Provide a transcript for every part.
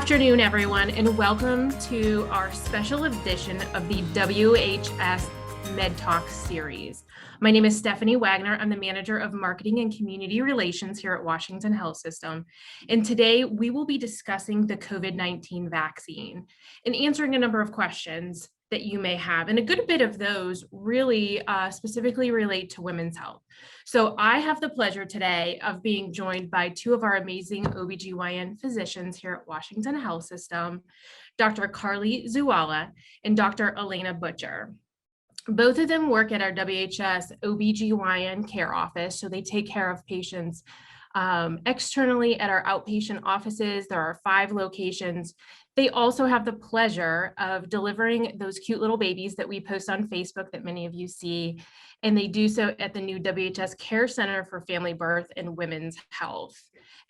afternoon, everyone, and welcome to our special edition of the WHS MedTalk series. My name is Stephanie Wagner. I'm the Manager of Marketing and Community Relations here at Washington Health System. And today we will be discussing the COVID-19 vaccine and answering a number of questions that you may have. And a good bit of those really specifically relate to women's health. So I have the pleasure today of being joined by two of our amazing OBGYN physicians here at Washington Health System, Dr. Carly Zuala and Dr. Elena Butcher. Both of them work at our WHS OBGYN care office, so they take care of patients externally at our outpatient offices. There are 5 locations. They also have the pleasure of delivering those cute little babies that we post on Facebook that many of you see, and they do so at the new WHS Care Center for Family Birth and Women's Health.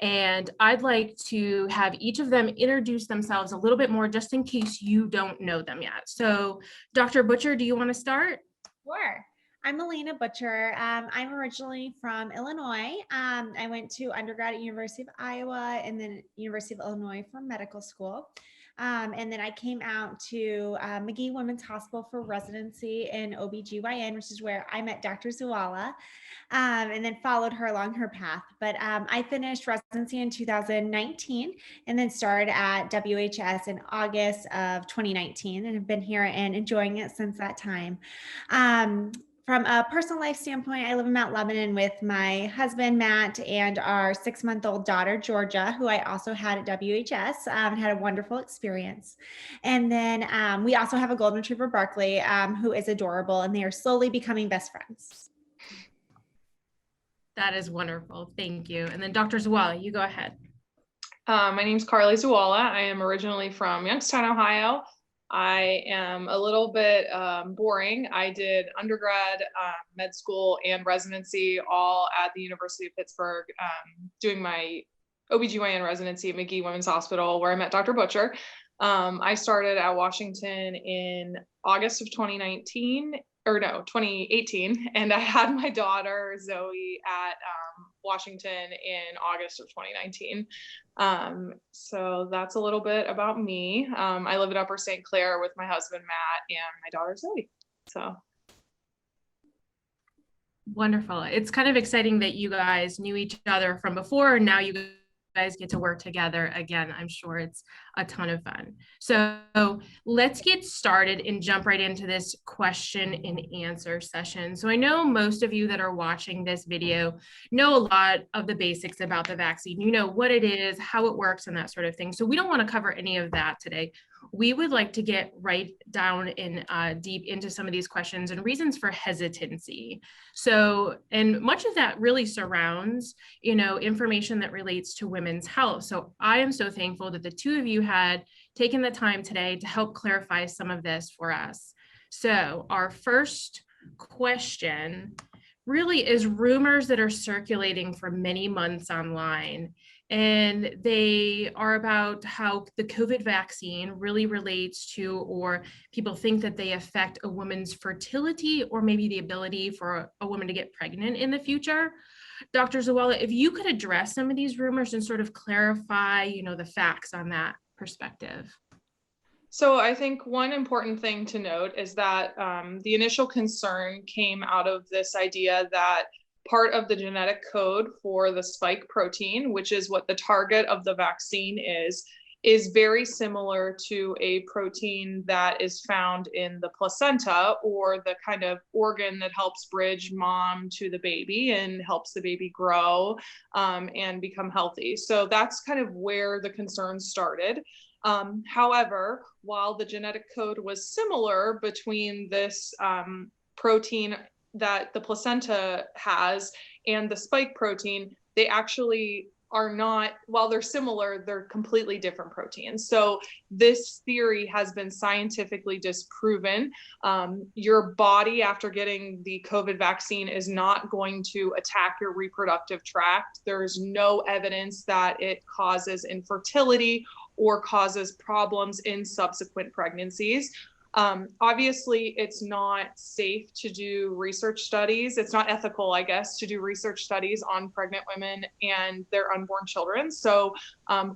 And I'd like to have each of them introduce themselves a little bit more, just in case you don't know them yet. So Dr. Butcher, do you want to start? Sure. I'm Elena Butcher. I'm originally from Illinois. I went to undergrad at University of Iowa and then University of Illinois for medical school. And then I came out to Magee Women's Hospital for residency in OBGYN, which is where I met Dr. Zuala, and then followed her along her path. But I finished residency in 2019 and then started at WHS in August of 2019 and have been here and enjoying it since that time. From a personal life standpoint, I live in Mount Lebanon with my husband, Matt, and our 6-month-old daughter, Georgia, who I also had at WHS and had a wonderful experience. And then we also have a golden retriever, Barkley, who is adorable, and they are slowly becoming best friends. That is wonderful. Thank you. And then Dr. Zuala, you go ahead. My name's Carly Zuala. I am originally from Youngstown, Ohio. I am a little bit boring. I did undergrad, med school, and residency all at the University of Pittsburgh, doing my OBGYN residency at Magee Women's Hospital, where I met Dr. Butcher. I started at Washington in August of 2018, and I had my daughter, Zoe, at Washington in August of 2019. So that's a little bit about me. I live in Upper St. Clair with my husband, Matt, and my daughter, Zoe. So. Wonderful. It's kind of exciting that you guys knew each other from before, and now you guys get to work together again. I'm sure it's a ton of fun. So let's get started and jump right into this question and answer session. So I know most of you that are watching this video know a lot of the basics about the vaccine. You know what it is, how it works, and that sort of thing. So we don't want to cover any of that today. We would like to get right down and deep into some of these questions and reasons for hesitancy. So, and much of that really surrounds, information that relates to women's health. So I am so thankful that the two of you had taken the time today to help clarify some of this for us. So our first question really is rumors that are circulating for many months online. And they are about how the COVID vaccine really relates to, or people think that they affect a woman's fertility or maybe the ability for a woman to get pregnant in the future. Dr. Zuala, if you could address some of these rumors and sort of clarify, the facts on that perspective. So I think one important thing to note is that the initial concern came out of this idea that part of the genetic code for the spike protein, which is what the target of the vaccine is very similar to a protein that is found in the placenta, or the kind of organ that helps bridge mom to the baby and helps the baby grow and become healthy. So that's kind of where the concern started. However, while the genetic code was similar between this protein that the placenta has and the spike protein, they actually are not, while they're similar, they're completely different proteins. So this theory has been scientifically disproven. Your body, after getting the COVID vaccine, is not going to attack your reproductive tract. There's no evidence that it causes infertility or causes problems in subsequent pregnancies. Obviously, it's not safe to do research studies. It's not ethical, I guess, to do research studies on pregnant women and their unborn children. So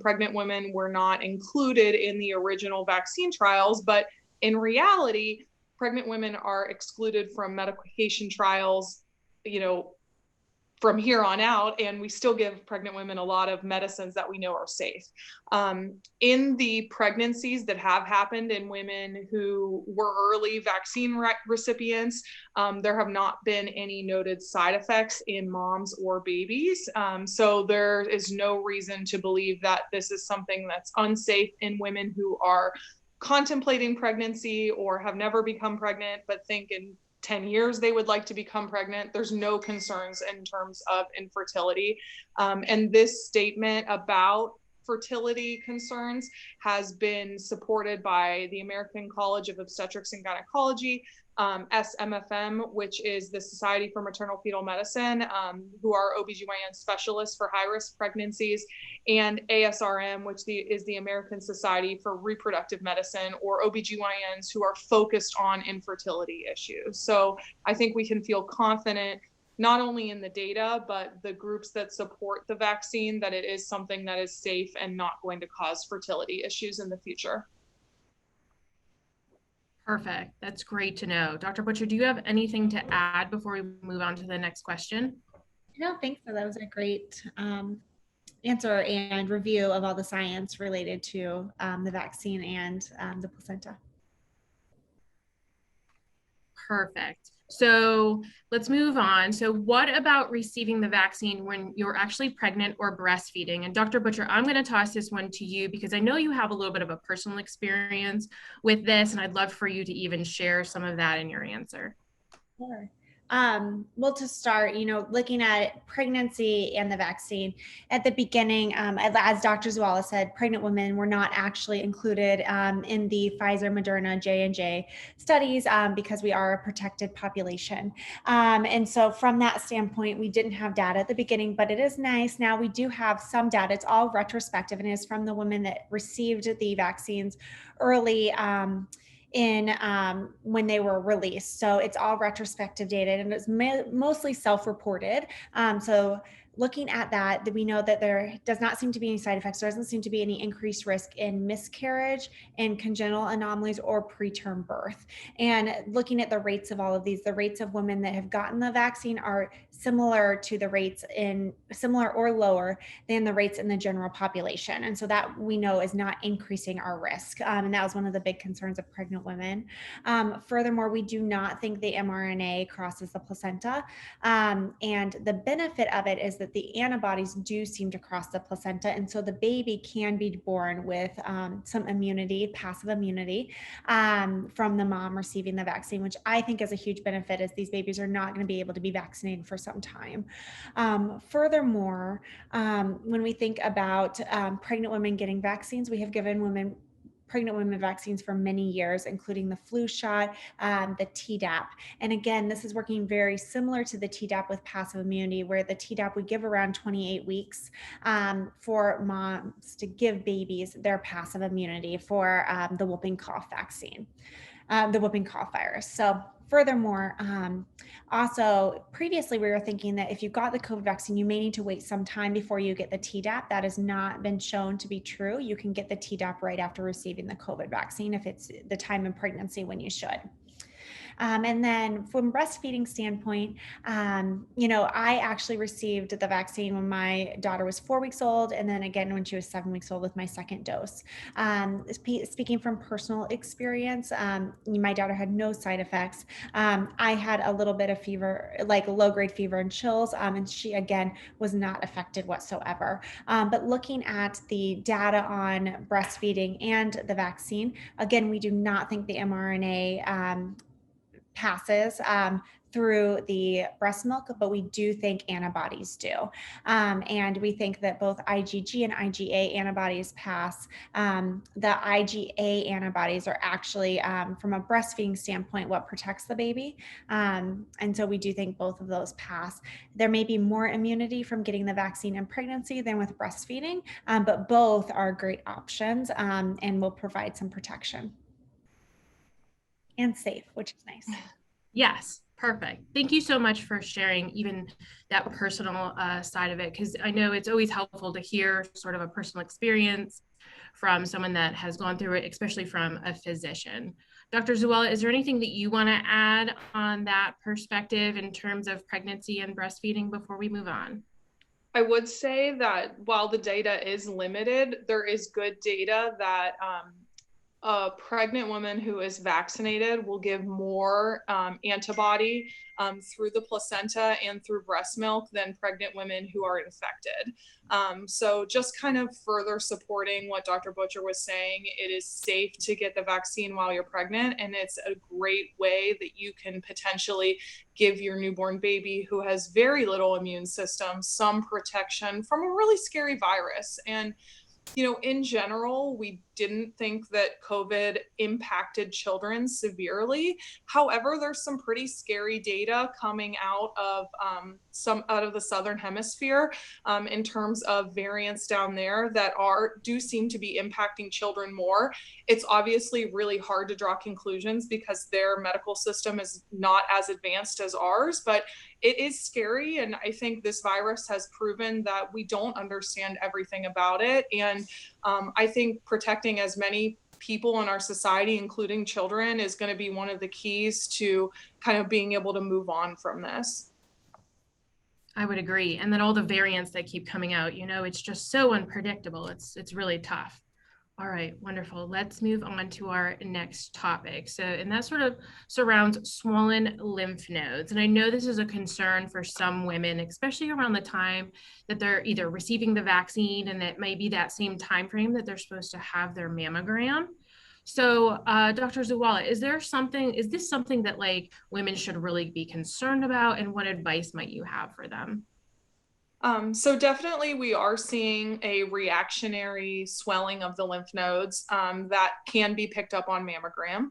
pregnant women were not included in the original vaccine trials, but in reality, pregnant women are excluded from medication trials, from here on out, and we still give pregnant women a lot of medicines that we know are safe. In the pregnancies that have happened in women who were early vaccine recipients, there have not been any noted side effects in moms or babies. So there is no reason to believe that this is something that's unsafe in women who are contemplating pregnancy or have never become pregnant, but think in 10 years they would like to become pregnant. There's no concerns in terms of infertility. And this statement about fertility concerns has been supported by the American College of Obstetrics and Gynecology, SMFM, which is the Society for Maternal Fetal Medicine, who are OBGYN specialists for high-risk pregnancies, and ASRM, which is the American Society for Reproductive Medicine, or OBGYNs who are focused on infertility issues. So I think we can feel confident not only in the data, but the groups that support the vaccine, that it is something that is safe and not going to cause fertility issues in the future. Perfect. That's great to know. Dr. Butcher, do you have anything to add before we move on to the next question? No, thanks. That was a great answer and review of all the science related to the vaccine and the placenta. Perfect. So let's move on. So what about receiving the vaccine when you're actually pregnant or breastfeeding? And Dr. Butcher, I'm going to toss this one to you because I know you have a little bit of a personal experience with this, and I'd love for you to even share some of that in your answer. Sure. Well, to start, looking at pregnancy and the vaccine at the beginning, as Dr. Zuala said, pregnant women were not actually included in the Pfizer, Moderna, J&J studies because we are a protected population. And so from that standpoint, we didn't have data at the beginning, but it is nice. Now we do have some data. It's all retrospective and is from the women that received the vaccines early when they were released. So it's all retrospective data and it's mostly self-reported. So looking at that, we know that there does not seem to be any side effects. There doesn't seem to be any increased risk in miscarriage and congenital anomalies or preterm birth. And looking at the rates of all of these, the rates of women that have gotten the vaccine are similar to the rates similar or lower than the rates in the general population. And so that we know is not increasing our risk. And that was one of the big concerns of pregnant women. Furthermore, we do not think the mRNA crosses the placenta. And the benefit of it is that the antibodies do seem to cross the placenta. And so the baby can be born with some immunity, passive immunity from the mom receiving the vaccine, which I think is a huge benefit as these babies are not going to be able to be vaccinated for some time. Furthermore, when we think about pregnant women getting vaccines, we have given pregnant women vaccines for many years, including the flu shot, the Tdap. And again, this is working very similar to the Tdap with passive immunity, where the Tdap we give around 28 weeks for moms to give babies their passive immunity for the whooping cough vaccine, the whooping cough virus. So furthermore, also previously we were thinking that if you got the COVID vaccine, you may need to wait some time before you get the Tdap. That has not been shown to be true. You can get the Tdap right after receiving the COVID vaccine if it's the time in pregnancy when you should. And then from breastfeeding standpoint, I actually received the vaccine when my daughter was 4 weeks old, and then again when she was 7 weeks old with my second dose. Speaking from personal experience, my daughter had no side effects. I had a little bit of fever, like low-grade fever and chills, and she again was not affected whatsoever. But looking at the data on breastfeeding and the vaccine, again, we do not think the mRNA passes through the breast milk, but we do think antibodies do. And we think that both IgG and IgA antibodies pass. The IgA antibodies are actually, from a breastfeeding standpoint, what protects the baby. And so we do think both of those pass. There may be more immunity from getting the vaccine in pregnancy than with breastfeeding, but both are great options and will provide some protection. and safe, which is nice. Yes, perfect. Thank you so much for sharing even that personal side of it, because I know it's always helpful to hear sort of a personal experience from someone that has gone through it, especially from a physician. Dr. Zuela, is there anything that you want to add on that perspective in terms of pregnancy and breastfeeding before we move on? I would say that while the data is limited, there is good data that a pregnant woman who is vaccinated will give more antibody through the placenta and through breast milk than pregnant women who are infected. So just kind of further supporting what Dr. Butcher was saying, it is safe to get the vaccine while you're pregnant, and it's a great way that you can potentially give your newborn baby who has very little immune system some protection from a really scary virus. And in general, we didn't think that COVID impacted children severely. However, there's some pretty scary data coming out of out of the Southern Hemisphere in terms of variants down there that do seem to be impacting children more. It's obviously really hard to draw conclusions because their medical system is not as advanced as ours, but it is scary. And I think this virus has proven that we don't understand everything about it. And I think protecting as many people in our society, including children, is going to be one of the keys to kind of being able to move on from this. I would agree. And then all the variants that keep coming out, it's just so unpredictable. It's really tough. All right, wonderful. Let's move on to our next topic. And that sort of surrounds swollen lymph nodes. And I know this is a concern for some women, especially around the time that they're either receiving the vaccine, and that may be that same time frame that they're supposed to have their mammogram. So, Dr. Zuela, is this something that like women should really be concerned about, and what advice might you have for them? So definitely we are seeing a reactionary swelling of the lymph nodes that can be picked up on mammogram.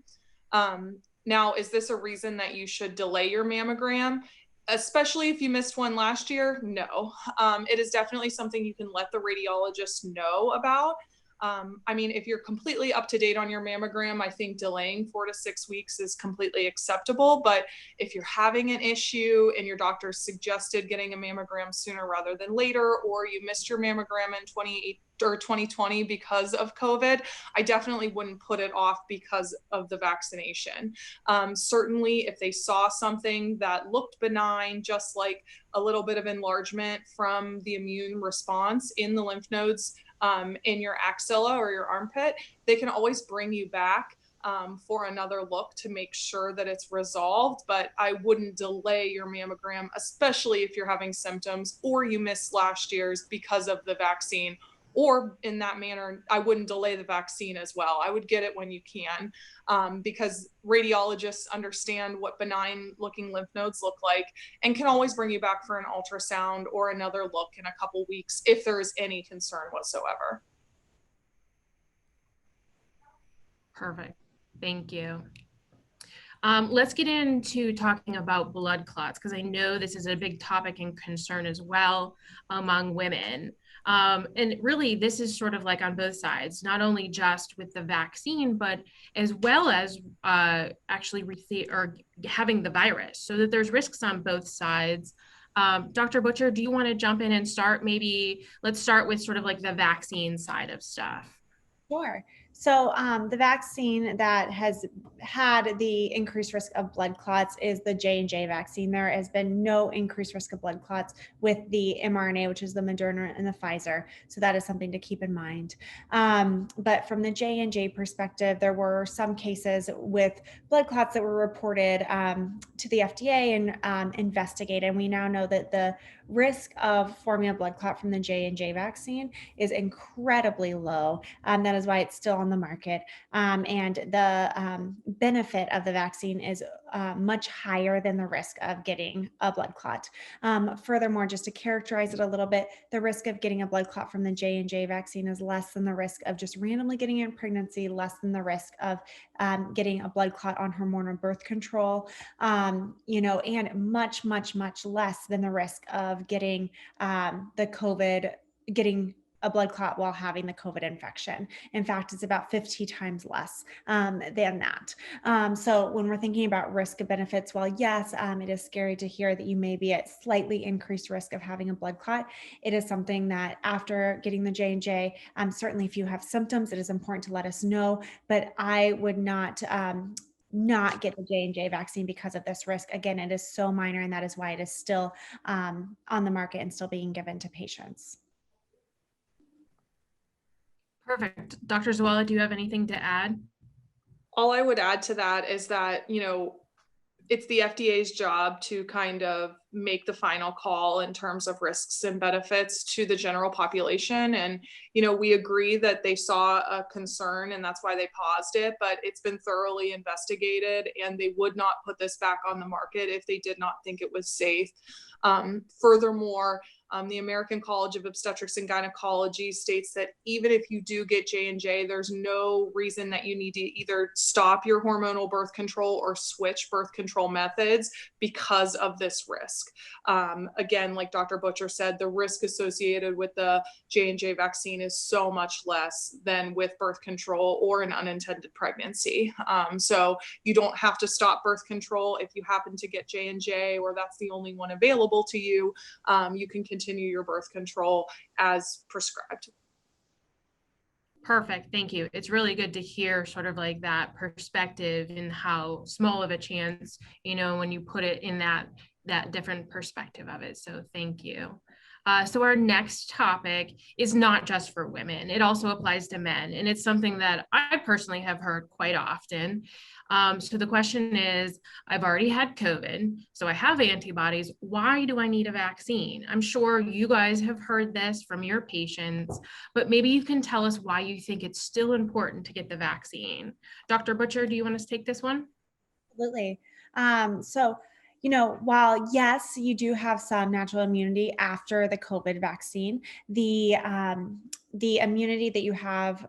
Now, is this a reason that you should delay your mammogram? Especially if you missed one last year? No. It is definitely something you can let the radiologist know about. I mean, if you're completely up to date on your mammogram, I think delaying 4 to 6 weeks is completely acceptable. But if you're having an issue and your doctor suggested getting a mammogram sooner rather than later, or you missed your mammogram in 2020 because of COVID, I definitely wouldn't put it off because of the vaccination. Certainly, if they saw something that looked benign, just like a little bit of enlargement from the immune response in the lymph nodes, in your axilla or your armpit, they can always bring you back for another look to make sure that it's resolved. But I wouldn't delay your mammogram, especially if you're having symptoms or you missed last year's because of the vaccine. Or in that manner, I wouldn't delay the vaccine as well. I would get it when you can, because radiologists understand what benign looking lymph nodes look like and can always bring you back for an ultrasound or another look in a couple weeks if there is any concern whatsoever. Perfect. Thank you. Let's get into talking about blood clots, because I know this is a big topic and concern as well among women. And really, this is sort of like on both sides, not only just with the vaccine, but as well as actually having the virus, so that there's risks on both sides. Dr. Butcher, do you want to jump in and start? Maybe let's start with sort of like the vaccine side of stuff. Sure. So the vaccine that has had the increased risk of blood clots is the J&J vaccine. There has been no increased risk of blood clots with the mRNA, which is the Moderna and the Pfizer. So that is something to keep in mind. But from the J&J perspective, there were some cases with blood clots that were reported to the FDA and investigated. And we now know that the risk of forming a blood clot from the J&J vaccine is incredibly low. That is why it's still on the market. And the benefit of the vaccine is much higher than the risk of getting a blood clot. Furthermore, just to characterize it a little bit, the risk of getting a blood clot from the J&J vaccine is less than the risk of just randomly getting it in pregnancy, less than the risk of getting a blood clot on hormonal birth control, and much, much, much less than the risk of getting the COVID, getting a blood clot while having the COVID infection. In fact, it's about 50 times less than that. So when we're thinking about risk of benefits, while yes, it is scary to hear that you may be at slightly increased risk of having a blood clot, it is something that after getting the J&J, certainly if you have symptoms, it is important to let us know, but I would not get the J&J vaccine because of this risk. Again, it is so minor, and that is why it is still on the market and still being given to patients. Perfect. Dr. Zawala, do you have anything to add? All I would add to that is that, it's the FDA's job to kind of make the final call in terms of risks and benefits to the general population. And, we agree that they saw a concern and that's why they paused it, but it's been thoroughly investigated and they would not put this back on the market if they did not think it was safe. Furthermore, the American College of Obstetrics and Gynecology states that even if you do get J&J, there's no reason that you need to either stop your hormonal birth control or switch birth control methods because of this risk. Again, like Dr. Butcher said, the risk associated with the J&J vaccine is so much less than with birth control or an unintended pregnancy. So you don't have to stop birth control if you happen to get J&J or that's the only one available to you. You can continue your birth control as prescribed. Perfect. Thank you. It's really good to hear sort of like that perspective and how small of a chance, when you put it in that different perspective of it. So thank you. So our next topic is not just for women. It also applies to men. And it's something that I personally have heard quite often. So the question is, I've already had COVID, so I have antibodies. Why do I need a vaccine? I'm sure you guys have heard this from your patients, but maybe you can tell us why you think it's still important to get the vaccine. Dr. Butcher, do you want us to take this one? Absolutely. While yes, you do have some natural immunity after the COVID vaccine, the immunity that you have,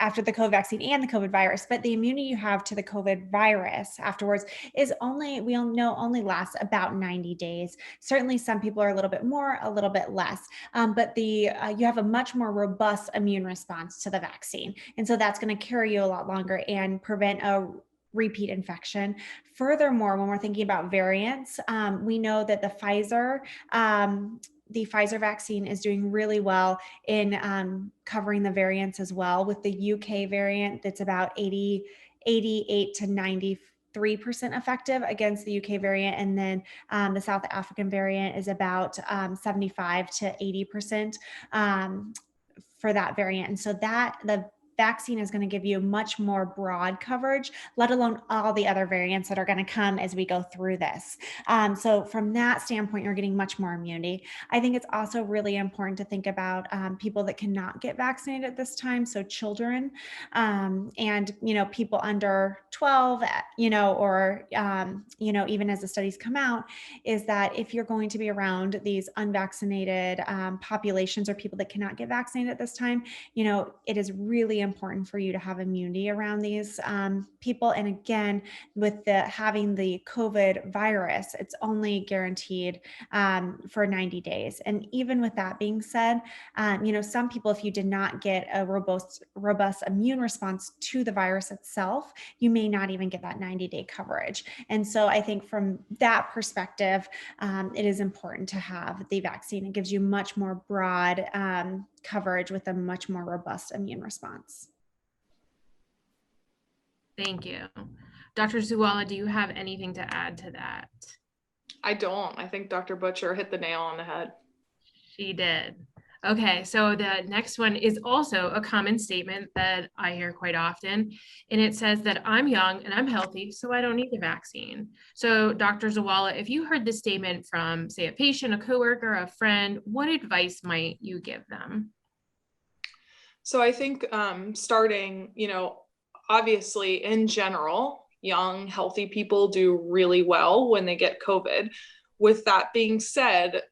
after the COVID vaccine and the COVID virus, but the immunity you have to the COVID virus afterwards is only lasts about 90 days. Certainly some people are a little bit more, a little bit less, but you have a much more robust immune response to the vaccine. And so that's going to carry you a lot longer and prevent a repeat infection. Furthermore, when we're thinking about variants, we know that the Pfizer vaccine is doing really well in covering the variants as well. With the UK variant, that's about 88 to 93% effective against the UK variant. And then the South African variant is about 75 to 80% for that variant. And so the vaccine is going to give you much more broad coverage, let alone all the other variants that are going to come as we go through this. So from that standpoint, you're getting much more immunity. I think it's also really important to think about people that cannot get vaccinated at this time. So children and, people under 12, or, even as the studies come out, is that if you're going to be around these unvaccinated populations or people that cannot get vaccinated at this time, it is really important for you to have immunity around these people. And again, with having the COVID virus, it's only guaranteed for 90 days. And even with that being said, some people, if you did not get a robust immune response to the virus itself, you may not even get that 90-day coverage. And so I think from that perspective, it is important to have the vaccine. It gives you much more broad coverage with a much more robust immune response. Thank you. Dr. Zawala, do you have anything to add to that? I don't. I think Dr. Butcher hit the nail on the head. She did. Okay, so the next one is also a common statement that I hear quite often, and it says that I'm young and I'm healthy, so I don't need the vaccine. So Dr. Zawala, if you heard this statement from, say, a patient, a coworker, a friend, what advice might you give them? So I think starting, obviously in general, young, healthy people do really well when they get COVID. With that being said,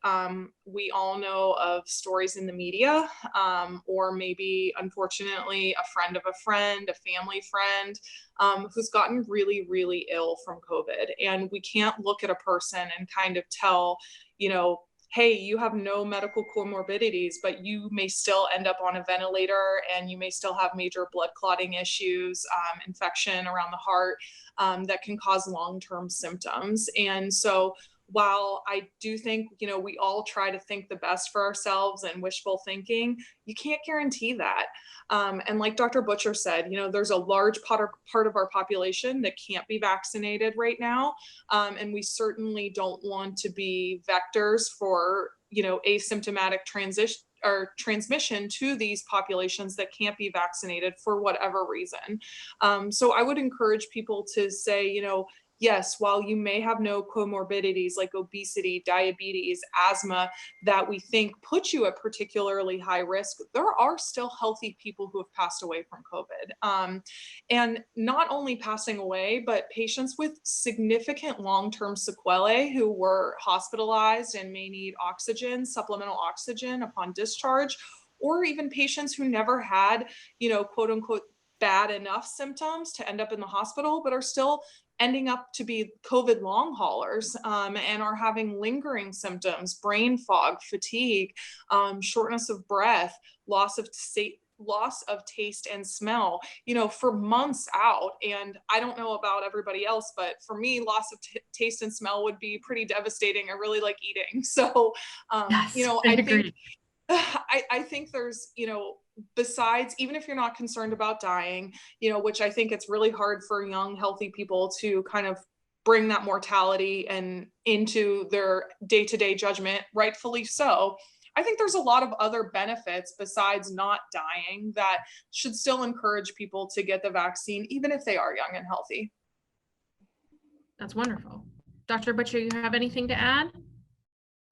we all know of stories in the media, or maybe unfortunately a friend of a friend, a family friend, who's gotten really, really ill from COVID. And we can't look at a person and kind of tell, hey, you have no medical comorbidities, but you may still end up on a ventilator and you may still have major blood clotting issues, infection around the heart, that can cause long-term symptoms. And so while I do think, we all try to think the best for ourselves and wishful thinking, you can't guarantee that. And like Dr. Butcher said, there's a large part of our population that can't be vaccinated right now. And we certainly don't want to be vectors for, asymptomatic transition or transmission to these populations that can't be vaccinated for whatever reason. So I would encourage people to say, yes, while you may have no comorbidities like obesity, diabetes, asthma, that we think put you at particularly high risk, there are still healthy people who have passed away from COVID. And not only passing away, but patients with significant long-term sequelae who were hospitalized and may need oxygen, supplemental oxygen upon discharge, or even patients who never had, quote unquote, bad enough symptoms to end up in the hospital, but are still ending up to be COVID long haulers, and are having lingering symptoms, brain fog, fatigue, shortness of breath, loss of taste and smell, for months out. And I don't know about everybody else, but for me, loss of taste and smell would be pretty devastating. I really like eating. So, Yes, I think there's, besides, even if you're not concerned about dying, which I think it's really hard for young, healthy people to kind of bring that mortality and into their day-to-day judgment, rightfully so. I think there's a lot of other benefits besides not dying that should still encourage people to get the vaccine, even if they are young and healthy. That's wonderful. Dr. Butcher, you have anything to add?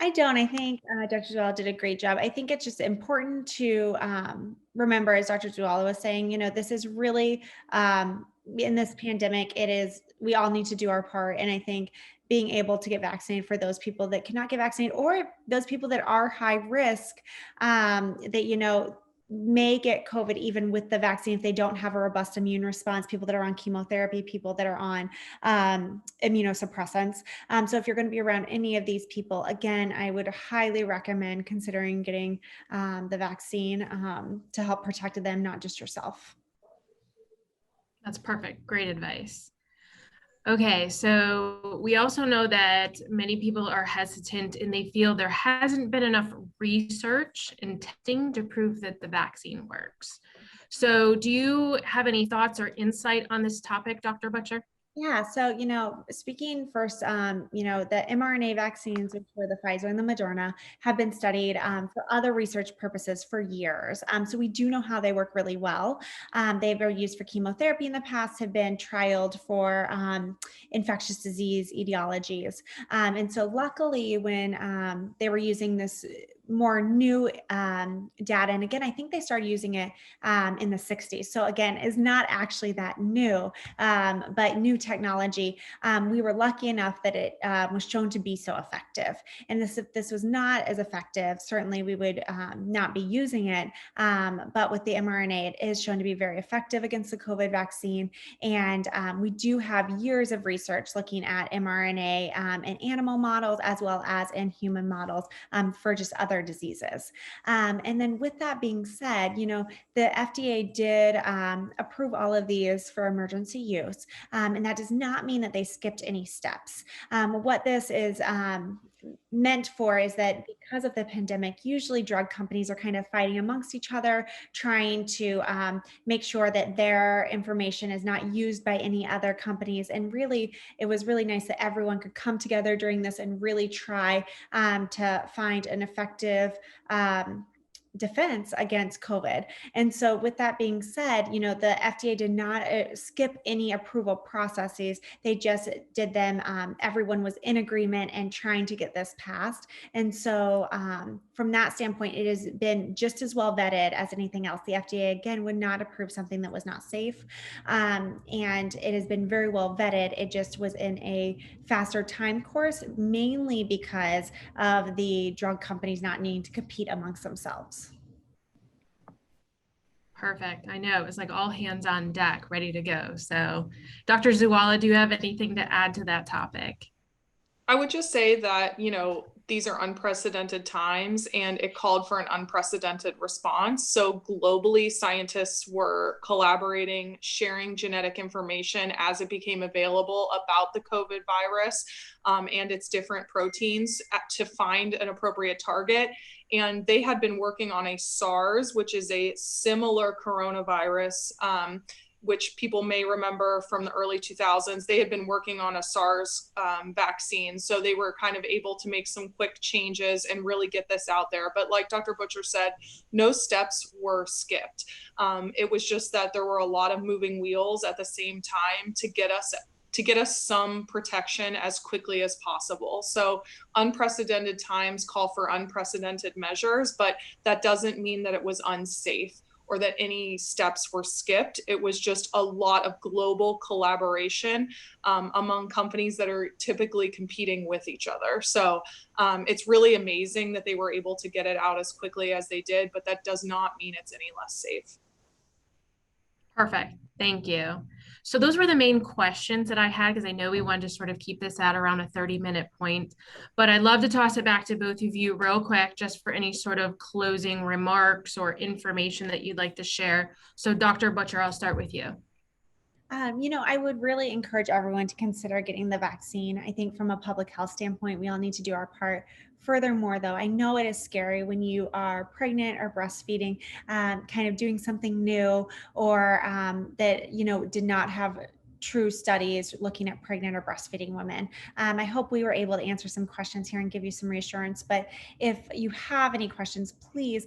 I don't. I think Dr. Zuala did a great job. I think it's just important to remember, as Dr. Zuala was saying, this is really, in this pandemic, we all need to do our part. And I think being able to get vaccinated for those people that cannot get vaccinated, or those people that are high risk, that, may get COVID even with the vaccine if they don't have a robust immune response, people that are on chemotherapy, people that are on immunosuppressants. So if you're going to be around any of these people, again, I would highly recommend considering getting the vaccine to help protect them, not just yourself. That's perfect. Great advice. Okay, so we also know that many people are hesitant and they feel there hasn't been enough research and testing to prove that the vaccine works. So do you have any thoughts or insight on this topic, Dr. Butcher? Yeah. So, speaking first, the mRNA vaccines, which were the Pfizer and the Moderna, have been studied for other research purposes for years. So we do know how they work really well. They were used for chemotherapy in the past, have been trialed for infectious disease etiologies. And so luckily when they were using this more new data, and again, I think they started using it in the 60s. So again, is not actually that new, but new technology. We were lucky enough that it was shown to be so effective. And if this was not as effective, certainly we would not be using it. But with the mRNA, it is shown to be very effective against the COVID vaccine. And we do have years of research looking at mRNA in animal models as well as in human models for just other diseases. And then with that being said, the FDA did approve all of these for emergency use. And that does not mean that they skipped any steps. What this is meant for is that because of the pandemic, usually drug companies are kind of fighting amongst each other, trying to make sure that their information is not used by any other companies. And really, it was really nice that everyone could come together during this and really try to find an effective defense against COVID. And so with that being said, the FDA did not skip any approval processes. They just did them. Everyone was in agreement and trying to get this passed. And so from that standpoint, it has been just as well vetted as anything else. The FDA, again, would not approve something that was not safe. And it has been very well vetted. It just was in a faster time course, mainly because of the drug companies not needing to compete amongst themselves. Perfect. I know it was like all hands on deck, ready to go. So Dr. Zuala, do you have anything to add to that topic? I would just say that, these are unprecedented times, and it called for an unprecedented response. So globally, scientists were collaborating, sharing genetic information as it became available about the COVID virus and its different proteins to find an appropriate target. And they had been working on a SARS, which is a similar coronavirus, which people may remember from the early 2000s. They had been working on a SARS vaccine. So they were kind of able to make some quick changes and really get this out there. But like Dr. Butcher said, no steps were skipped. It was just that there were a lot of moving wheels at the same time to get us some protection as quickly as possible. So unprecedented times call for unprecedented measures, but that doesn't mean that it was unsafe or that any steps were skipped. It was just a lot of global collaboration among companies that are typically competing with each other. So it's really amazing that they were able to get it out as quickly as they did, but that does not mean it's any less safe. Perfect. Thank you. So those were the main questions that I had, because I know we wanted to sort of keep this at around a 30-minute point, but I'd love to toss it back to both of you real quick, just for any sort of closing remarks or information that you'd like to share. So Dr. Butcher, I'll start with you. I would really encourage everyone to consider getting the vaccine. I think from a public health standpoint, we all need to do our part. Furthermore, though, I know it is scary when you are pregnant or breastfeeding, kind of doing something new, or that, did not have true studies looking at pregnant or breastfeeding women. I hope we were able to answer some questions here and give you some reassurance. But if you have any questions, please,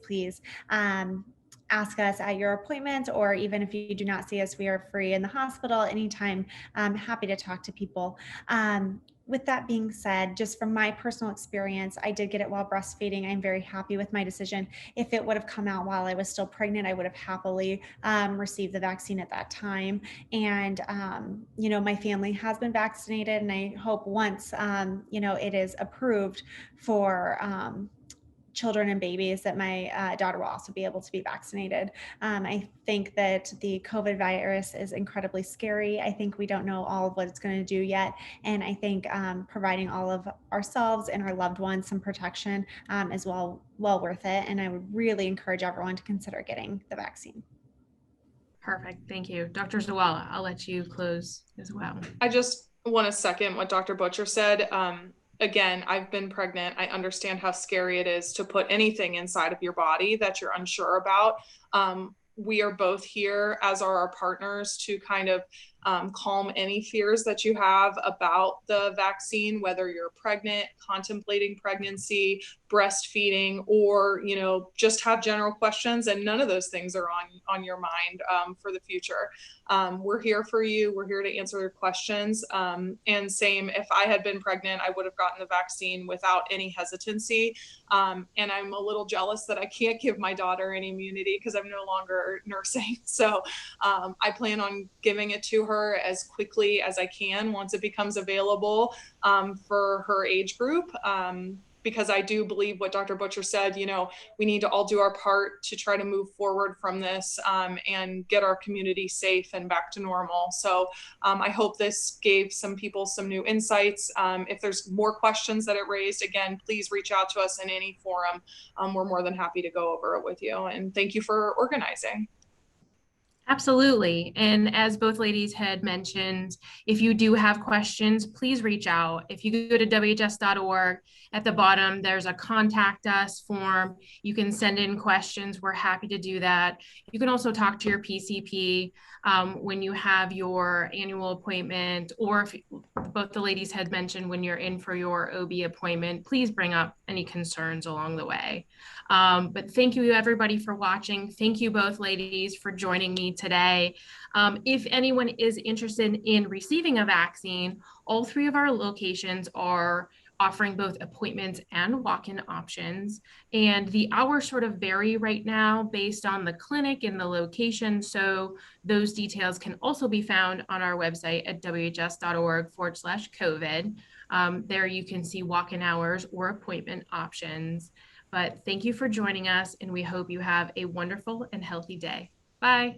ask us at your appointment, or even if you do not see us, we are free in the hospital anytime. I'm happy to talk to people. With that being said, just from my personal experience, I did get it while breastfeeding. I'm very happy with my decision. If it would have come out while I was still pregnant, I would have happily received the vaccine at that time. And, my family has been vaccinated, and I hope once, it is approved for children and babies, that my daughter will also be able to be vaccinated. I think that the COVID virus is incredibly scary. I think we don't know all of what it's going to do yet. And I think providing all of ourselves and our loved ones some protection is well worth it. And I would really encourage everyone to consider getting the vaccine. Perfect. Thank you. Dr. Zawala, I'll let you close as well. I just want to second what Dr. Butcher said. Again, I've been pregnant. I understand how scary it is to put anything inside of your body that you're unsure about. We are both here, as are our partners, to kind of calm any fears that you have about the vaccine, whether you're pregnant, contemplating pregnancy, breastfeeding, or just have general questions, and none of those things are on your mind for the future. We're here for you. We're here to answer your questions. And same, if I had been pregnant, I would have gotten the vaccine without any hesitancy. And I'm a little jealous that I can't give my daughter any immunity because I'm no longer nursing. So I plan on giving it to her as quickly as I can once it becomes available for her age group. Because I do believe what Dr. Butcher said, we need to all do our part to try to move forward from this and get our community safe and back to normal. So I hope this gave some people some new insights. If there's more questions that it raised, again, please reach out to us in any forum. We're more than happy to go over it with you. And thank you for organizing. Absolutely. And as both ladies had mentioned, if you do have questions, please reach out. If you go to WHS.org, at the bottom, there's a contact us form. You can send in questions. We're happy to do that. You can also talk to your PCP when you have your annual appointment, or if both the ladies had mentioned when you're in for your OB appointment, please bring up any concerns along the way. But thank you everybody for watching. Thank you both ladies for joining me today. If anyone is interested in receiving a vaccine, all three of our locations are offering both appointments and walk-in options. And the hours sort of vary right now based on the clinic and the location. So those details can also be found on our website at whs.org/COVID. There you can see walk-in hours or appointment options. But thank you for joining us, and we hope you have a wonderful and healthy day. Bye.